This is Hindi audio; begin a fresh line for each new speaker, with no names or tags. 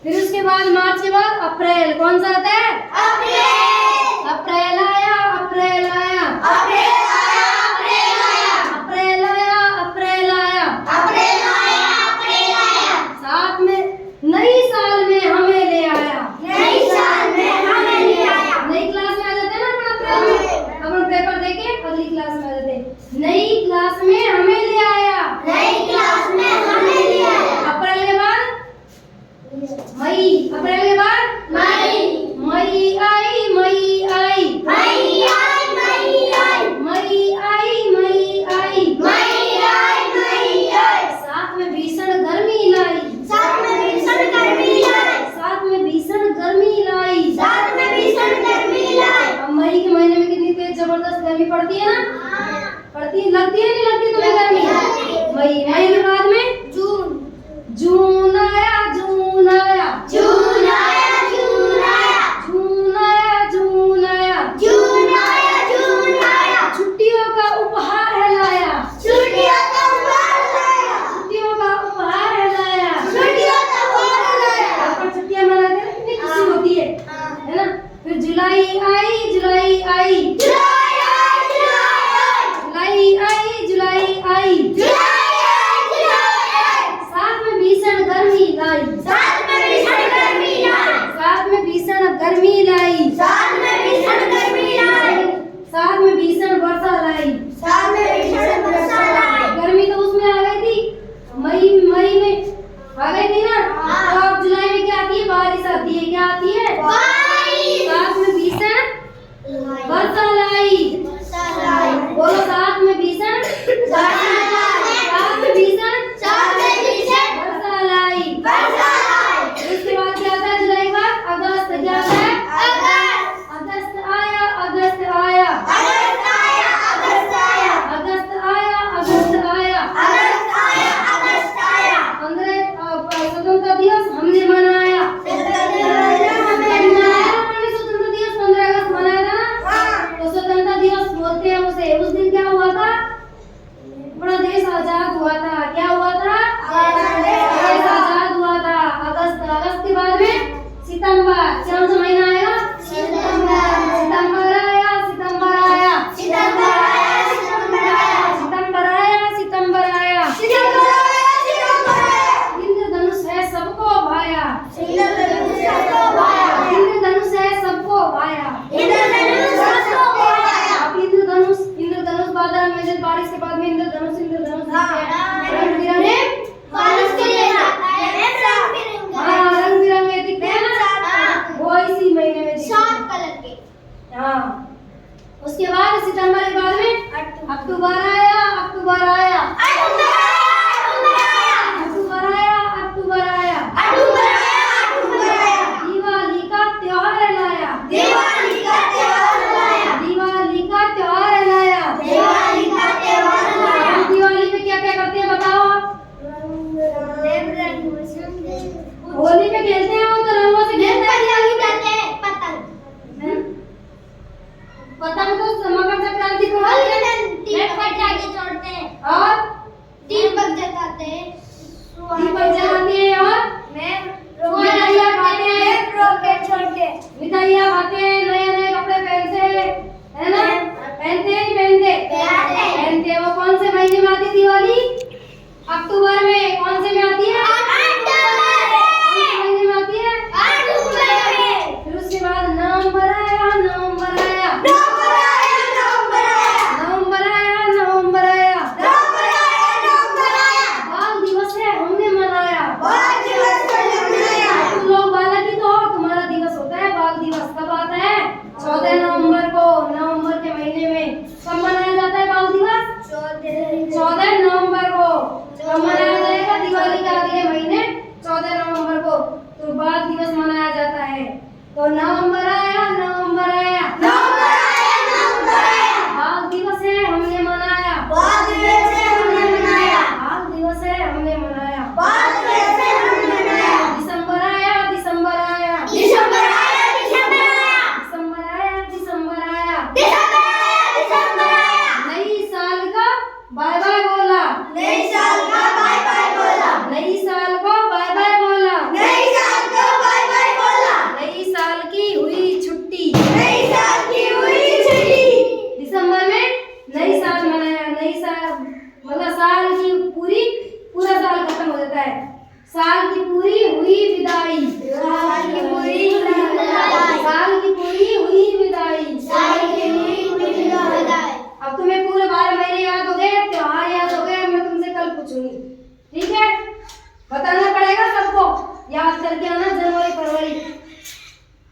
फिर उसके बाद मार्च के बाद अप्रैल, कौन सा आता है?
अप्रैल।
अप्रैल आया, अप्रैल आया,
अप्रैल आया, अप्रैल आया,
अप्रैल आया, अप्रैल आया,
अप्रैल आया, अप्रैल आया।
साथ में नई साल में हमें ले आया।
नई साल में हमें ले आया।
नई क्लास में आ जाते हैं ना अपन अप्रैल में, अपन पेपर देके अगली क्लास में आ जाते हैं। नई क्लास में हमें ले आया।
नई क्लास में हमें ले आया।
अप्रैल के बाद मई, अप्रैल के बाद
मई।
मई आई, मई आई,
मई आई, मई आई,
मई आई, मई आई,
मई आई, मई आई।
साथ में भीषण गर्मी लाई।
साथ में भीषण गर्मी लाई।
साथ में भीषण गर्मी लाई।
साथ में भीषण गर्मी लाई।
अब मई के महीने में कितनी तेज जबरदस्त गर्मी पड़ती है ना? पड़ती है, लगती है नहीं लगती तुम्हें गर्मी? मई। मई के बाद में
जून।
जून आया, जून आया,
जून आया, जून आया,
जून आया, जून आया,
जून आया, जून आया।
छुट्टियों का उपहार है लाया।
छुट्टियों का उपहार लाया।
छुट्टियों का उपहार है लाया।
छुट्टियों का उपहार लाया।
अपन छुट्टियां मनाते हैं, कितनी खुशी होती है ना? फिर जुलाई आई, जुलाई आई,
जुलाई आई, जुलाई आई,
जुलाई आई, जुलाई आई,
जुलाई आई, जुलाई आई।
साथ में भीषण गर्मी लाई।
साथ में भीषण गर्मी लाई।
साथ में भीषण गर्मी लाई।
साथ में भीषण गर्मी लाई।
साथ में भीषण वर्षा लाई।
साथ में भीषण वर्षा लाई।
गर्मी तो उसमें आ गई थी, मई में आ गई थी ना? तो अब जुलाई में क्या आती है? बारिश आती है। क्या आती है?
बारिश।
साथ में भीषण वर्षा लाई।
वर्षा लाई।
बोलो, साथ में भीषण
वर्षा लाई।
साथ में भीषण
साथ में भीषण
वर्षा लाई।
वर्षा लाई।
उसके बाद क्या आता है? जुलाई के बाद अगस्त। क्या आता है?
अगस्त।
अगस्त आया, अगस्त आया,
अगस्त आया, अगस्त आया,
अगस्त आया, अगस्त आया।
अगस्त आया, अगस्त आया।
स्वतंत्रता दिवस हमने मनाया।
हमने
मनाया अपने स्वतंत्रता दिवस 15 अगस्त मनाया था ना? तो स्वतंत्रता दिवस बोलते हैं उसे। उस दिन क्या हुआ था? अपना देश आजाद हुआ था। क्या हुआ था? देश आजाद हुआ था। अगस्त। अगस्त के बाद में सितंबर। कौन सा महीना आया?
सितंबर।
सितंबर आया, सितंबर आया,
सितंबर आया, सितंबर आया,
सितंबर आया, सितंबर आया।
सितंबर आया, सितंबर आया।
इंद्रधनुष है सबको भाया।
इंद्रधनुष सबको भाया।
इंद्रधनुष है सबको भाया।
इंद्रधनुष सबको भाया।
अब इंद्रधनुष बादल में जब बारिश के बाद में इंद्रधनुष रंग बिरंगे
बारिश के लिए आता है।
रंग बिरंगे दिखते हैं ना? वो इसी महीने में दिखते हैं।
7 कलर के।
हाँ। उसके बाद सितंबर के बाद में अक्टूबर आया, अक्टूबर आया,
अक्टूबर आया,
अक्टूबर आया, अक्टूबर आया।
अक्टूबर आया, अक्टूबर आया।
दिवाली का त्योहार लाया।
दिवाली का त्योहार लाया।
दिवाली का त्योहार लाया।
दिवाली का त्योहार लाया।
हम दिवाली पे क्या क्या करते हैं बताओ आप? होली पे खेलते हैं, वो तो रंगों से खेलते हैं।
पतंग।
पतंग तो मकर संक्रांति को खेलते हैं।
छोड़ते हैं
और
दीपक जलाते हैं।
दीपक जलाते हैं और मिठाइयाँ खाते हैं।
रॉकेट छोड़ते हैं।
मिठाइयाँ खाते हैं, नए नए कपड़े पहनते हैं, है ना? पहनते हैं नहीं पहनते? पहनते हैं। वो कौन से महीने में आती है दिवाली? अक्टूबर में। कौन से में आती है? कौन से महीने में आती है? फिर उसके बाद नवंबर आया, नवंबर आया, नवंबर आया, नवंबर आया। बाल दिवस है, हमने मनाया। तुम लोग बालक ही तो हो, तुम्हारा दिवस होता है बाल दिवस। कब आता है? 14 नवंबर को। नवंबर के महीने में कब मनाया जाता है बाल दिवस? 14 नवंबर को। कब मनाया जाएगा? दिवाली के अगले महीने 14 नवंबर को तो बाल दिवस मनाया जाता है। तो नवंबर आया, नवंबर आया, बाल दिवस है, हमने मनाया। बाल दिवस है, हमने मनाया। दिसंबर आया, दिसंबर आया, दिसंबर आया, दिसंबर आया। नई साल का बाय बाय बोला।
नई साल का बाय बाय बोला।
नई साल को बाय बाय बोला।
नई साल
साल की पूरा साल खत्म हो जाता है। साल की पूरी हुई विदाई।